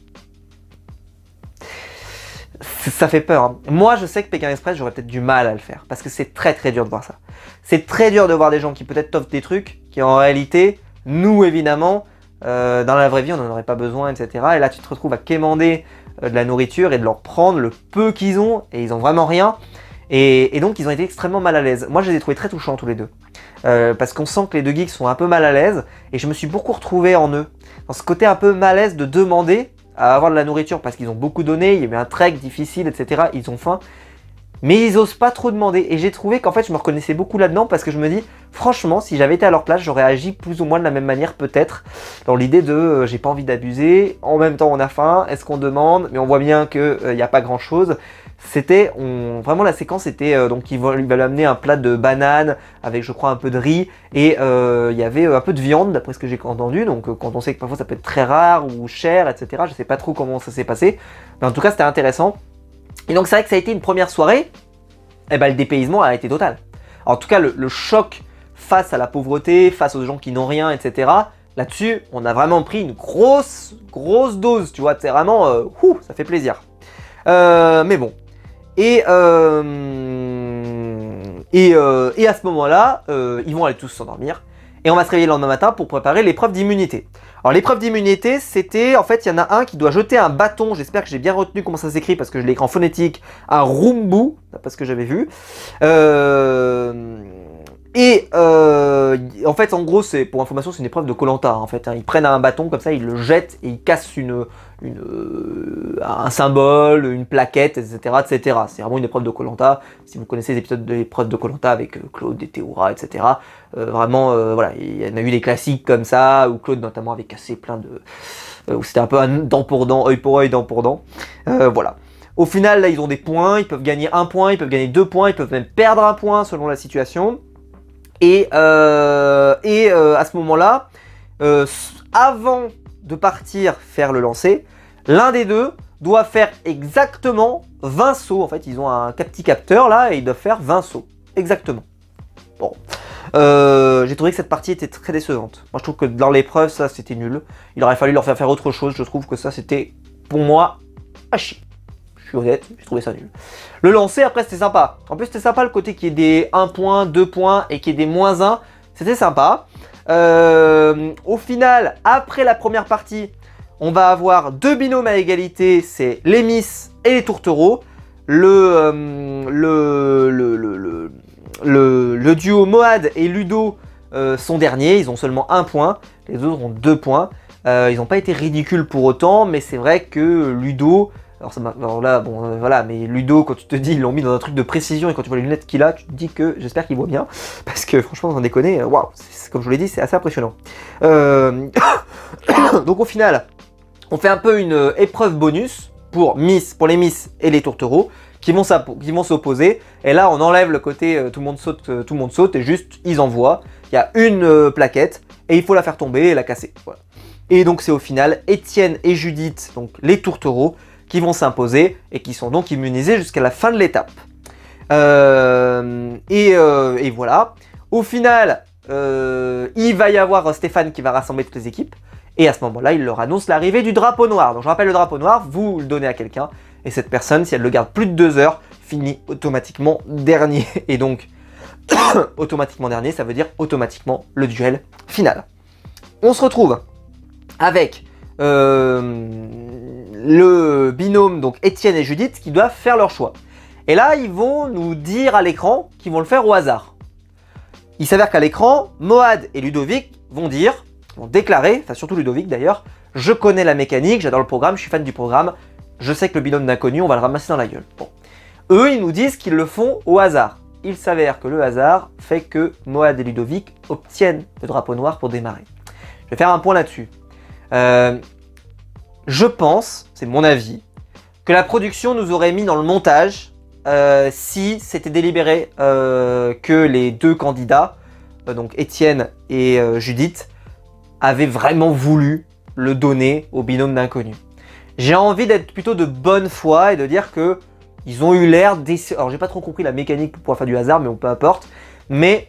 Ça fait peur. Hein. Moi, je sais que Pékin Express, j'aurais peut-être du mal à le faire. Parce que c'est très très dur de voir ça. C'est très dur de voir des gens qui peut-être t'offrent des trucs qui en réalité, nous évidemment, dans la vraie vie, on n'en aurait pas besoin, etc. Et là, tu te retrouves à quémander de la nourriture et de leur prendre le peu qu'ils ont. Et ils ont vraiment rien. Et donc, ils ont été extrêmement mal à l'aise. Moi, je les ai trouvés très touchants tous les deux. Parce qu'on sent que les deux geeks sont un peu mal à l'aise. Et je me suis beaucoup retrouvé en eux. Dans ce côté un peu malaise de demander à avoir de la nourriture parce qu'ils ont beaucoup donné, il y avait un trek difficile, etc. Ils ont faim. Mais ils osent pas trop demander. Et j'ai trouvé qu'en fait, je me reconnaissais beaucoup là-dedans parce que je me dis, franchement, si j'avais été à leur place, j'aurais agi plus ou moins de la même manière, peut-être. Dans l'idée de, j'ai pas envie d'abuser. En même temps, on a faim. Est-ce qu'on demande? Mais on voit bien qu'il n'y a pas grand-chose. C'était, vraiment la séquence était, donc il va lui amener un plat de bananes avec je crois un peu de riz et il y avait un peu de viande d'après ce que j'ai entendu, donc quand on sait que parfois ça peut être très rare ou cher, etc. Je sais pas trop comment ça s'est passé, mais en tout cas c'était intéressant. Et donc c'est vrai que ça a été une première soirée, et ben le dépaysement a été total. En tout cas le choc face à la pauvreté, face aux gens qui n'ont rien, etc. Là-dessus on a vraiment pris une grosse dose, tu vois, c'est vraiment, ça fait plaisir. Mais bon. Et à ce moment-là, ils vont aller tous s'endormir. Et on va se réveiller le lendemain matin pour préparer l'épreuve d'immunité. Alors l'épreuve d'immunité, c'était, en fait, il y en a un qui doit jeter un bâton. J'espère que j'ai bien retenu comment ça s'écrit parce que je l'ai écrit en phonétique. Un rumbu, d'après ce que j'avais vu. En fait, en gros, c'est pour information, c'est une épreuve de Koh-Lanta. En fait, hein. Ils prennent un bâton comme ça, ils le jettent et ils cassent un symbole, une plaquette, etc., etc. C'est vraiment une épreuve de Koh-Lanta. Si vous connaissez les épisodes de l'épreuve de Koh-Lanta avec Claude et Théoura, etc. Vraiment, voilà, il y en a eu des classiques comme ça où Claude notamment avait cassé plein de, où c'était un peu un dent pour dent, œil pour œil, dent pour dent. Voilà. Au final, là, ils ont des points. Ils peuvent gagner 1 point, ils peuvent gagner 2 points, ils peuvent même perdre 1 point selon la situation. Et à ce moment-là, avant de partir faire le lancer, l'un des deux doit faire exactement 20 sauts. En fait, ils ont un petit capteur là et ils doivent faire 20 sauts. Exactement. Bon. J'ai trouvé que cette partie était très décevante. Moi, je trouve que dans l'épreuve, ça, c'était nul. Il aurait fallu leur faire autre chose. Je trouve que ça, c'était, pour moi, à chier. Je suis honnête, j'ai trouvé ça nul. Le lancer, après, c'était sympa. En plus, c'était sympa le côté qu'il y ait des 1 point, 2 points et qu'il y ait des -1. C'était sympa. Au final, après la première partie, on va avoir 2 binômes à égalité. C'est les Miss et les Tourtereaux. Le duo Moad et Ludo sont derniers. Ils ont seulement 1 point. Les autres ont 2 points. Ils n'ont pas été ridicules pour autant, mais c'est vrai que Ludo... Alors là, bon, voilà, mais Ludo, quand tu te dis, ils l'ont mis dans un truc de précision et quand tu vois les lunettes qu'il a, tu te dis que j'espère qu'il voit bien. Parce que franchement, sans déconner, waouh, comme je vous l'ai dit, c'est assez impressionnant. Donc au final, on fait un peu une épreuve bonus pour les Miss et les Tourtereaux qui vont s'opposer. Et là, on enlève le côté tout le monde saute et juste ils envoient. Il y a une plaquette et il faut la faire tomber et la casser. Voilà. Et donc c'est au final Étienne et Judith, donc les tourtereaux, qui vont s'imposer et qui sont donc immunisés jusqu'à la fin de l'étape. Et voilà. Au final, il va y avoir Stéphane qui va rassembler toutes les équipes. Et à ce moment-là, il leur annonce l'arrivée du drapeau noir. Donc je rappelle, le drapeau noir, vous le donnez à quelqu'un. Et cette personne, si elle le garde plus de 2 heures, finit automatiquement dernier. Et donc, automatiquement dernier, ça veut dire automatiquement le duel final. On se retrouve avec le binôme, donc Étienne et Judith, qui doivent faire leur choix. Et là, ils vont nous dire à l'écran qu'ils vont le faire au hasard. Il s'avère qu'à l'écran, Mohad et Ludovic vont déclarer, enfin surtout Ludovic d'ailleurs, je connais la mécanique, j'adore le programme, je suis fan du programme, je sais que le binôme d'inconnu, on va le ramasser dans la gueule. Bon. Eux, ils nous disent qu'ils le font au hasard. Il s'avère que le hasard fait que Mohad et Ludovic obtiennent le drapeau noir pour démarrer. Je vais faire un point là-dessus. Je pense, c'est mon avis, que la production nous aurait mis dans le montage si c'était délibéré que les 2 candidats, donc Étienne et Judith, avaient vraiment voulu le donner au binôme d'inconnus. J'ai envie d'être plutôt de bonne foi et de dire que ils ont eu l'air d'essayer. Alors j'ai pas trop compris la mécanique pour pouvoir faire du hasard, mais peu importe. Mais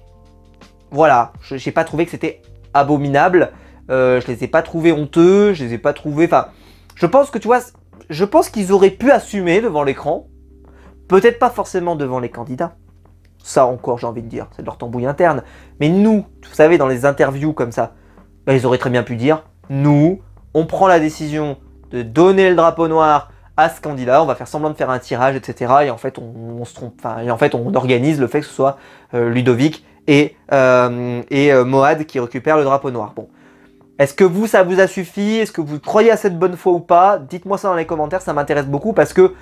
voilà, j'ai pas trouvé que c'était abominable. Je les ai pas trouvés honteux, je les ai pas trouvés. Enfin, je pense que tu vois, je pense qu'ils auraient pu assumer devant l'écran. Peut-être pas forcément devant les candidats. Ça encore, j'ai envie de dire, c'est de leur tambouille interne. Mais nous, vous savez, dans les interviews comme ça, bah, ils auraient très bien pu dire, nous, on prend la décision de donner le drapeau noir à ce candidat, on va faire semblant de faire un tirage, etc. Et en fait, on se trompe. Enfin, et en fait, on organise le fait que ce soit Ludovic et Mohad qui récupèrent le drapeau noir. Bon. Est-ce que vous, ça vous a suffi? Est-ce que vous croyez à cette bonne foi ou pas? Dites-moi ça dans les commentaires, ça m'intéresse beaucoup parce que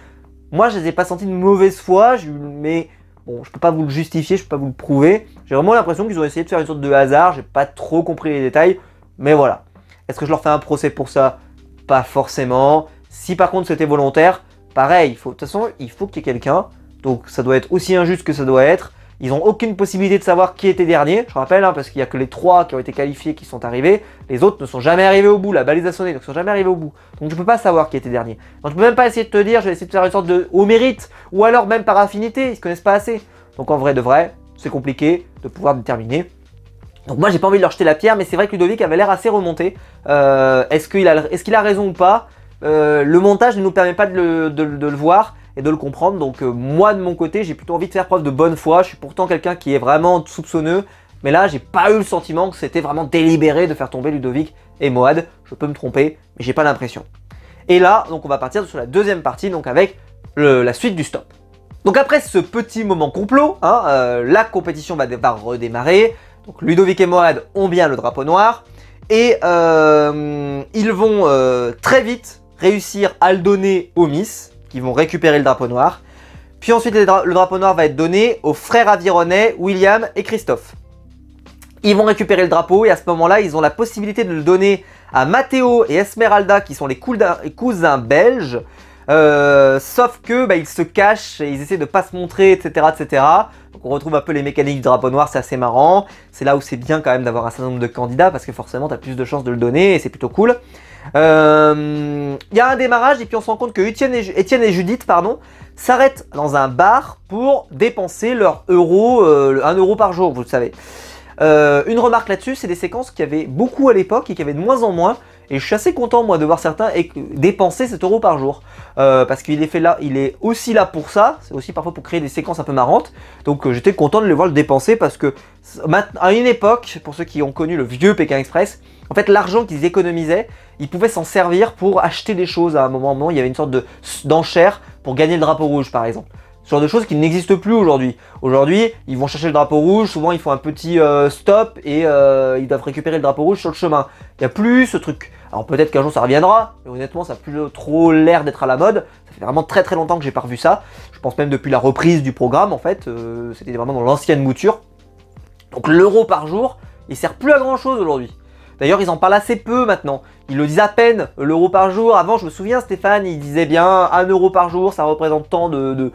moi, je les ai pas sentis de mauvaise foi, mais bon, je peux pas vous le justifier, je peux pas vous le prouver. J'ai vraiment l'impression qu'ils ont essayé de faire une sorte de hasard, j'ai pas trop compris les détails, mais voilà. Est-ce que je leur fais un procès pour ça? Pas forcément. Si par contre c'était volontaire, pareil, de toute façon, il faut qu'il y ait quelqu'un. Donc ça doit être aussi injuste que ça doit être. Ils n'ont aucune possibilité de savoir qui était dernier, je rappelle, hein, parce qu'il n'y a que les 3 qui ont été qualifiés qui sont arrivés. Les autres ne sont jamais arrivés au bout, la balise a sonné, donc ils ne sont jamais arrivés au bout. Donc je ne peux pas savoir qui était dernier. Donc je peux même pas essayer de te dire, je vais essayer de faire une sorte de au mérite, ou alors même par affinité, ils ne se connaissent pas assez. Donc en vrai de vrai, c'est compliqué de pouvoir déterminer. Donc moi j'ai pas envie de leur jeter la pierre, mais c'est vrai que Ludovic avait l'air assez remonté. Est-ce qu'il a raison ou pas? Le montage ne nous permet pas de le voir et de le comprendre, donc moi de mon côté j'ai plutôt envie de faire preuve de bonne foi. Je suis pourtant quelqu'un qui est vraiment soupçonneux, mais là j'ai pas eu le sentiment que c'était vraiment délibéré de faire tomber Ludovic et Mohad. Je peux me tromper, mais j'ai pas l'impression. Et là, donc on va partir sur la deuxième partie, donc avec la suite du stop. Donc après ce petit moment complot, hein, la compétition va redémarrer. Donc Ludovic et Mohad ont bien le drapeau noir. Et ils vont très vite réussir à le donner aux Miss, qui vont récupérer le drapeau noir. Puis ensuite, le drapeau noir va être donné aux frères avironnais, William et Christophe. Ils vont récupérer le drapeau et à ce moment-là, ils ont la possibilité de le donner à Matteo et Esmeralda, qui sont les cousins belges. Sauf que bah, ils se cachent et ils essaient de pas se montrer, etc., etc. Donc on retrouve un peu les mécaniques du drapeau noir, c'est assez marrant. C'est là où c'est bien quand même d'avoir un certain nombre de candidats parce que forcément tu as plus de chances de le donner et c'est plutôt cool. Il y a un démarrage et puis on se rend compte que Étienne et Judith s'arrêtent dans un bar pour dépenser leur euro, 1 euro par jour, vous le savez. Une remarque là-dessus, c'est des séquences qu'il y avait beaucoup à l'époque et qu'il y avait de moins en moins. Et je suis assez content moi de voir certains dépenser cet euro par jour. Parce qu'il est fait là, il est aussi là pour ça. C'est aussi parfois pour créer des séquences un peu marrantes. Donc j'étais content de les voir le dépenser parce que à une époque, pour ceux qui ont connu le vieux Pékin Express, en fait l'argent qu'ils économisaient, ils pouvaient s'en servir pour acheter des choses à un moment. Il y avait une sorte d'enchère pour gagner le drapeau rouge par exemple. Ce genre de choses qui n'existent plus aujourd'hui. Aujourd'hui, ils vont chercher le drapeau rouge, souvent ils font un petit stop et ils doivent récupérer le drapeau rouge sur le chemin. Il n'y a plus ce truc. Alors peut-être qu'un jour ça reviendra, mais honnêtement ça n'a plus trop l'air d'être à la mode. Ça fait vraiment très longtemps que j'ai pas revu ça. Je pense même depuis la reprise du programme en fait, c'était vraiment dans l'ancienne mouture. Donc l'euro par jour, il sert plus à grand chose aujourd'hui. D'ailleurs ils en parlent assez peu maintenant. Ils le disent à peine, l'euro par jour. Avant je me souviens Stéphane, il disait bien 1 euro par jour, ça représente tant de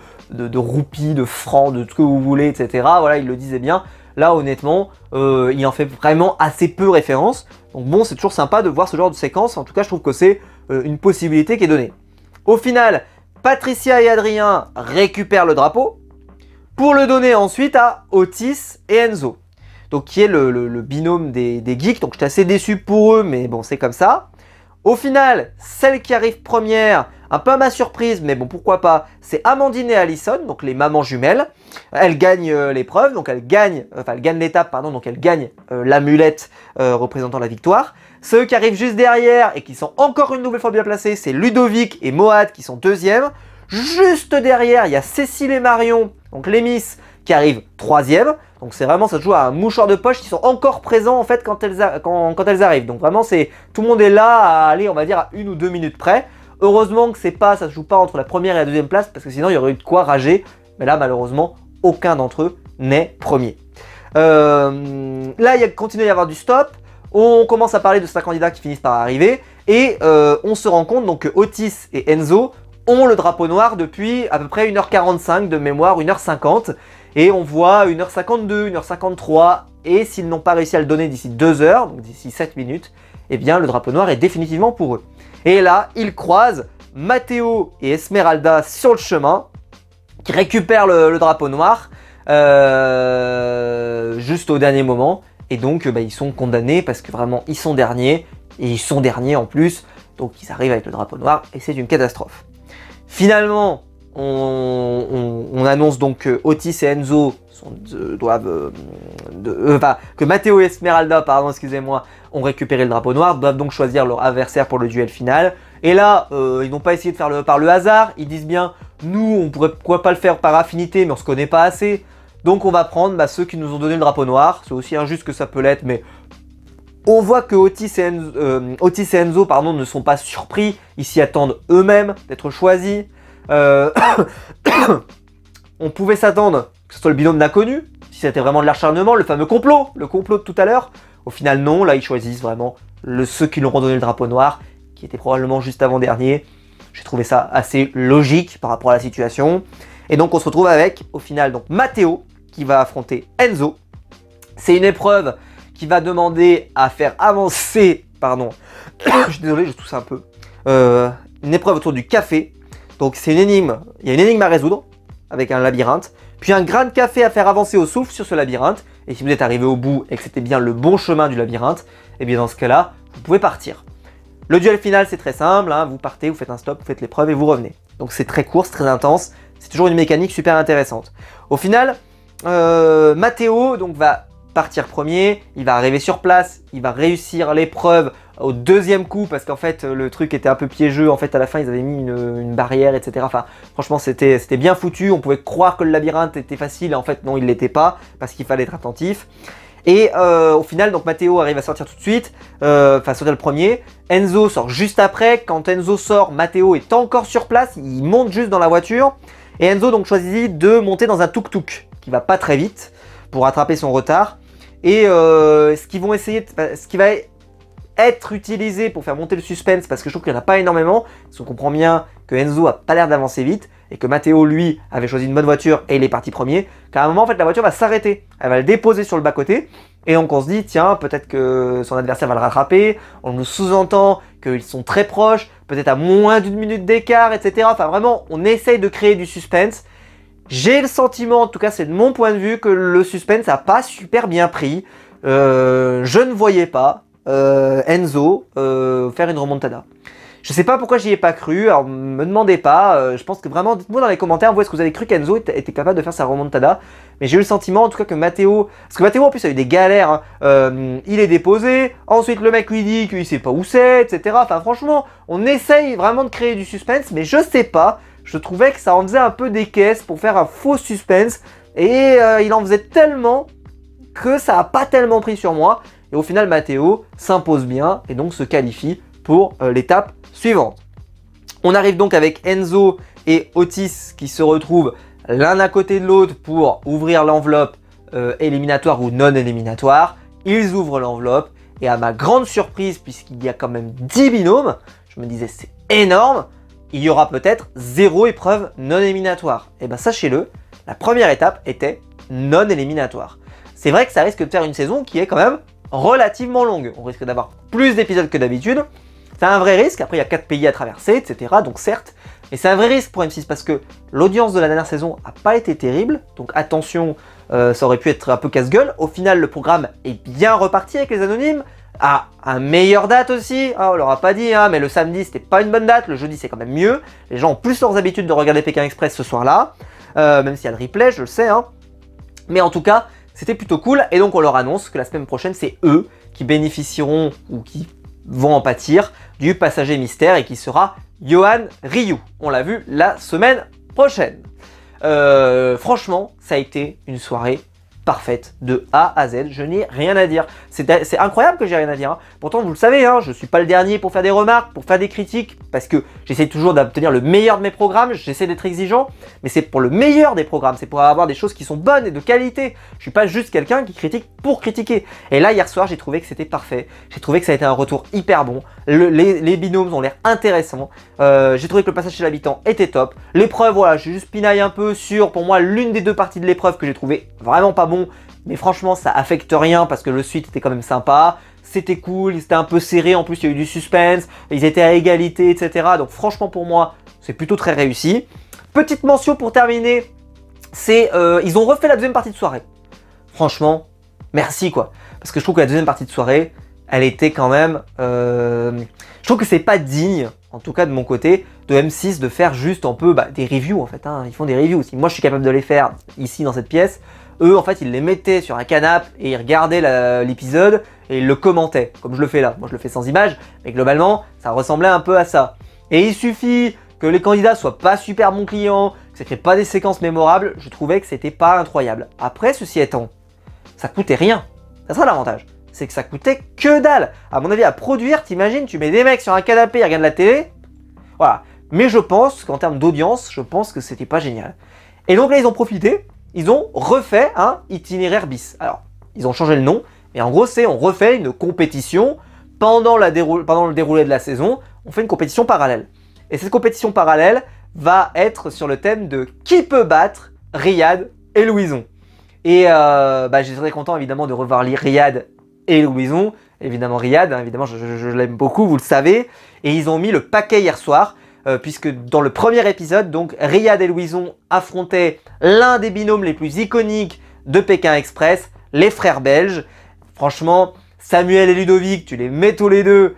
roupies, de francs, de ce que vous voulez, etc. Voilà, il le disait bien. Là, honnêtement, il en fait vraiment assez peu référence. Donc bon, c'est toujours sympa de voir ce genre de séquence. En tout cas, je trouve que c'est une possibilité qui est donnée. Au final, Patricia et Adrien récupèrent le drapeau pour le donner ensuite à Otis et Enzo. Donc qui est le binôme des geeks. Donc j'étais assez déçu pour eux, mais bon, c'est comme ça. Au final, celle qui arrive première, un peu à ma surprise, mais bon, pourquoi pas, c'est Amandine et Allison, donc les mamans jumelles. Elles gagnent l'épreuve, donc elles gagnent l'étape, pardon, donc elles gagnent l'amulette représentant la victoire. Ceux qui arrivent juste derrière et qui sont encore une nouvelle fois bien placés, c'est Ludovic et Mohad qui sont deuxièmes. Juste derrière, il y a Cécile et Marion, donc les Miss, qui arrivent troisième. Donc c'est vraiment, ça se joue à un mouchoir de poche qui sont encore présents en fait quand elles arrivent. Donc vraiment, tout le monde est là à aller, on va dire, à 1 ou 2 minutes près. Heureusement que ça se joue pas entre la première et la deuxième place parce que sinon il y aurait eu de quoi rager. Mais là, malheureusement, aucun d'entre eux n'est premier. Là, il continue à y avoir du stop. On commence à parler de certains candidats qui finissent par arriver. Et on se rend compte donc, que Otis et Enzo ont le drapeau noir depuis à peu près 1h45 de mémoire, 1h50. Et on voit 1h52, 1h53. Et s'ils n'ont pas réussi à le donner d'ici 2 heures, donc d'ici 7 minutes, eh bien le drapeau noir est définitivement pour eux. Et là, ils croisent Matteo et Esmeralda sur le chemin, qui récupèrent le drapeau noir juste au dernier moment. Et donc, ils sont condamnés parce que vraiment, ils sont derniers. Et ils sont derniers en plus. Donc, ils arrivent avec le drapeau noir et c'est une catastrophe. Finalement, on annonce donc que Otis et Enzo que Matteo et Esmeralda, pardon, excusez-moi, ont récupéré le drapeau noir, doivent donc choisir leur adversaire pour le duel final. Et là, ils n'ont pas essayé de faire par le hasard. Ils disent bien, nous, on pourrait pas le faire par affinité, mais on se connaît pas assez. Donc on va prendre ceux qui nous ont donné le drapeau noir. C'est aussi injuste que ça peut l'être, mais on voit que Otis et Enzo ne sont pas surpris. Ils s'y attendent eux-mêmes d'être choisis. On pouvait s'attendre que ce soit le binôme d'inconnus, si c'était vraiment de l'acharnement, le fameux complot, le complot de tout à l'heure. Au final, non, là ils choisissent vraiment ceux qui leur ont donné le drapeau noir, qui était probablement juste avant-dernier. J'ai trouvé ça assez logique par rapport à la situation. Et donc on se retrouve avec, au final, donc Matteo, qui va affronter Enzo. C'est une épreuve qui va demander à faire avancer, pardon, je suis désolé, je tousse un peu, une épreuve autour du café. Donc c'est une énigme, il y a une énigme à résoudre, avec un labyrinthe, puis un grain de café à faire avancer au souffle sur ce labyrinthe. Et si vous êtes arrivé au bout et que c'était bien le bon chemin du labyrinthe, et bien dans ce cas-là, vous pouvez partir. Le duel final, c'est très simple, hein, vous partez, vous faites un stop, vous faites l'épreuve et vous revenez. Donc c'est très court, c'est très intense, c'est toujours une mécanique super intéressante. Au final, Matteo donc, va partir premier, il va arriver sur place, il va réussir l'épreuve au deuxième coup parce qu'en fait le truc était un peu piégeux, en fait à la fin ils avaient mis une barrière, etc. Enfin franchement c'était bien foutu, on pouvait croire que le labyrinthe était facile, en fait non il l'était pas parce qu'il fallait être attentif. Et au final donc Matteo arrive à sortir tout de suite, enfin sortir le premier, Enzo sort juste après. Quand Enzo sort, Matteo est encore sur place, il monte juste dans la voiture et Enzo donc choisit de monter dans un tuk-tuk qui va pas très vite pour rattraper son retard. Et ce qui va être utilisé pour faire monter le suspense, parce que je trouve qu'il n'y en a pas énormément, parce qu'on comprend bien que Enzo a pas l'air d'avancer vite, et que Matteo, lui, avait choisi une bonne voiture et il est parti premier, qu'à un moment, en fait, la voiture va s'arrêter. Elle va le déposer sur le bas-côté, et donc on se dit, tiens, peut-être que son adversaire va le rattraper, on nous sous-entend qu'ils sont très proches, peut-être à moins d'1 minute d'écart, etc. Enfin, vraiment, on essaye de créer du suspense. J'ai le sentiment, en tout cas c'est de mon point de vue, que le suspense n'a pas super bien pris. Je ne voyais pas Enzo faire une remontada. Je sais pas pourquoi j'y ai pas cru, alors me demandez pas, je pense que vraiment, dites-moi dans les commentaires, vous est-ce que vous avez cru qu'Enzo était capable de faire sa remontada. Mais j'ai eu le sentiment en tout cas que Matteo, parce que Matteo en plus a eu des galères, hein. Il est déposé, ensuite le mec lui dit qu'il sait pas où c'est, etc. Enfin franchement, on essaye vraiment de créer du suspense, mais je sais pas. Je trouvais que ça en faisait un peu des caisses pour faire un faux suspense. Et il en faisait tellement que ça n'a pas tellement pris sur moi. Et au final, Matteo s'impose bien et donc se qualifie pour l'étape suivante. On arrive donc avec Enzo et Otis qui se retrouvent l'un à côté de l'autre pour ouvrir l'enveloppe éliminatoire ou non éliminatoire. Ils ouvrent l'enveloppe et à ma grande surprise, puisqu'il y a quand même 10 binômes, je me disais c'est énorme. Il y aura peut-être 0 épreuve non éliminatoire. Et bien sachez-le, la première étape était non éliminatoire. c'est vrai que ça risque de faire une saison qui est quand même relativement longue. On risque d'avoir plus d'épisodes que d'habitude. C'est un vrai risque, après il y a 4 pays à traverser, etc. Donc certes, mais c'est un vrai risque pour M6 parce que l'audience de la dernière saison n'a pas été terrible. Donc attention, ça aurait pu être un peu casse-gueule. Au final, le programme est bien reparti avec les anonymes. À un meilleure date aussi, on leur a pas dit, mais le samedi c'était pas une bonne date, le jeudi c'est quand même mieux. Les gens ont plus leurs habitudes de regarder Pékin Express ce soir-là, même s'il y a le replay, je le sais. Mais en tout cas, c'était plutôt cool et donc on leur annonce que la semaine prochaine c'est eux qui bénéficieront ou qui vont en pâtir du passager mystère et qui sera Yohan Ryu. On l'a vu la semaine prochaine. Franchement, ça a été une soirée parfaite de A à Z, je n'ai rien à dire. C'est incroyable que j'ai rien à dire. Pourtant, vous le savez, je ne suis pas le dernier pour faire des remarques, pour faire des critiques, parce que j'essaie toujours d'obtenir le meilleur de mes programmes, j'essaie d'être exigeant, mais c'est pour le meilleur des programmes, c'est pour avoir des choses qui sont bonnes et de qualité. Je suis pas juste quelqu'un qui critique pour critiquer. Et là, hier soir, j'ai trouvé que c'était parfait. J'ai trouvé que ça a été un retour hyper bon. Les binômes ont l'air intéressants. J'ai trouvé que le passage chez l'habitant était top. L'épreuve, voilà, j'ai juste pinaille un peu sur, pour moi, l'une des deux parties de l'épreuve que j'ai trouvé vraiment pas bon. Mais franchement, ça affecte rien parce que le suite était quand même sympa. C'était cool, c'était un peu serré. En plus, il y a eu du suspense. Ils étaient à égalité, etc. Donc franchement, pour moi, c'est plutôt très réussi. Petite mention pour terminer, c'est ils ont refait la deuxième partie de soirée. Franchement, merci quoi. Parce que je trouve que la deuxième partie de soirée, elle était quand même... je trouve que c'est pas digne, en tout cas de mon côté, de M6 de faire juste un peu des reviews en fait. Ils font des reviews. Si moi je suis capable de les faire ici dans cette pièce, eux en fait ils les mettaient sur un canapé et ils regardaient l'épisode et ils le commentaient, comme je le fais là. Moi je le fais sans image, mais globalement ça ressemblait un peu à ça. Et il suffit que les candidats soient pas super bons clients, que ça crée pas des séquences mémorables, je trouvais que c'était pas incroyable. Après, ceci étant, ça coûtait rien. Ça sera l'avantage. C'est que ça coûtait que dalle. À mon avis, à produire, t'imagines, tu mets des mecs sur un canapé, ils regardent la télé. Voilà. Mais je pense qu'en termes d'audience, je pense que c'était pas génial. Et donc là, ils ont profité, ils ont refait un itinéraire bis. Alors, ils ont changé le nom, mais en gros, c'est on refait une compétition pendant le déroulé de la saison, on fait une compétition parallèle. Et cette compétition parallèle va être sur le thème de qui peut battre Riyad et Louison. Et j'étais très content évidemment de revoir Riyad et Louison. Évidemment Riyad, évidemment je l'aime beaucoup, vous le savez. Et ils ont mis le paquet hier soir, puisque dans le premier épisode, donc Riyad et Louison affrontaient l'un des binômes les plus iconiques de Pékin Express, les frères belges. Franchement, Samuel et Ludovic, tu les mets tous les deux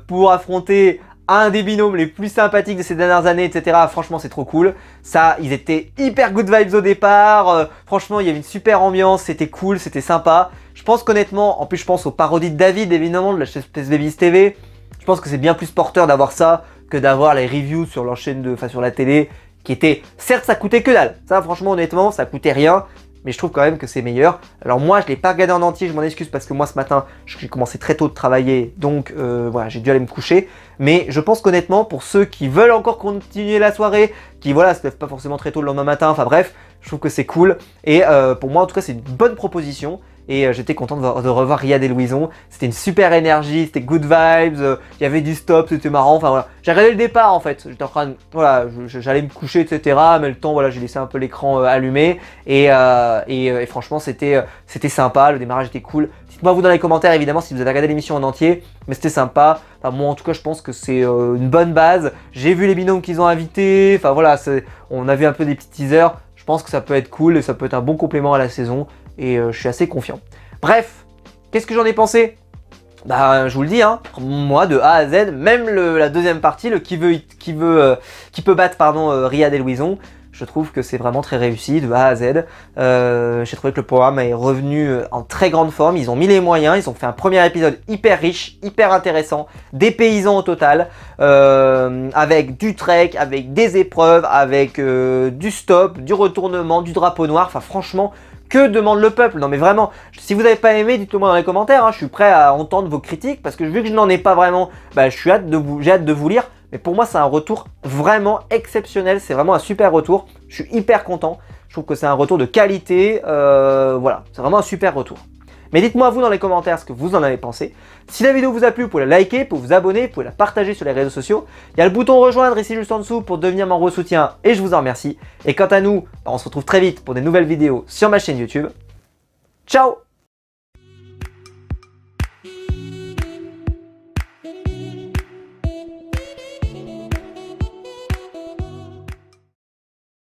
pour affronter un des binômes les plus sympathiques de ces dernières années, etc. Franchement, c'est trop cool. Ça, ils étaient hyper good vibes au départ. Franchement, il y avait une super ambiance, c'était cool, c'était sympa. Je pense qu'honnêtement, en plus, je pense aux parodies de David, évidemment, de la chaîne Space Babies TV. Je pense que c'est bien plus porteur d'avoir ça que d'avoir les reviews sur leur chaîne sur la télé, qui étaient, certes, ça coûtait que dalle. Ça, franchement, honnêtement, ça coûtait rien. Mais je trouve quand même que c'est meilleur. Alors moi, je ne l'ai pas regardé en entier, je m'en excuse parce que moi ce matin, j'ai commencé très tôt de travailler, donc voilà, j'ai dû aller me coucher. Mais je pense qu'honnêtement, pour ceux qui veulent encore continuer la soirée, qui voilà, se lèvent pas forcément très tôt le lendemain matin, enfin bref, je trouve que c'est cool. Et pour moi, en tout cas, c'est une bonne proposition. Et j'étais content de revoir Riyad et Louison. C'était une super énergie, c'était good vibes, il y avait du stop, c'était marrant. Enfin voilà, j'ai regardé le départ en fait. J'étais en train de, voilà, j'allais me coucher, etc. Mais le temps, voilà, j'ai laissé un peu l'écran allumé. Et franchement, c'était sympa. Le démarrage était cool. Dites-moi vous dans les commentaires évidemment si vous avez regardé l'émission en entier. Mais c'était sympa. Enfin, moi en tout cas, je pense que c'est une bonne base. J'ai vu les binômes qu'ils ont invités. Enfin voilà, on a vu un peu des petits teasers. Je pense que ça peut être cool et ça peut être un bon complément à la saison. Et je suis assez confiant. Bref, qu'est-ce que j'en ai pensé? Je vous le dis, moi de A à Z, même la deuxième partie, le qui peut battre Riyad et Louison, je trouve que c'est vraiment très réussi de A à Z. J'ai trouvé que le programme est revenu en très grande forme, ils ont mis les moyens, ils ont fait un premier épisode hyper riche, hyper intéressant, des paysans au total, avec du trek, avec des épreuves, avec du stop, du retournement, du drapeau noir, enfin franchement, que demande le peuple? Non mais vraiment, si vous n'avez pas aimé, dites-le moi dans les commentaires, je suis prêt à entendre vos critiques parce que vu que je n'en ai pas vraiment, j'ai hâte de vous lire. Mais pour moi c'est un retour vraiment exceptionnel, c'est vraiment un super retour, je suis hyper content, je trouve que c'est un retour de qualité, voilà, c'est vraiment un super retour. Mais dites-moi vous dans les commentaires ce que vous en avez pensé. Si la vidéo vous a plu, vous pouvez la liker, vous pouvez vous abonner, vous pouvez la partager sur les réseaux sociaux. Il y a le bouton rejoindre ici juste en dessous pour devenir membre de soutien et je vous en remercie. Et quant à nous, on se retrouve très vite pour des nouvelles vidéos sur ma chaîne YouTube. Ciao!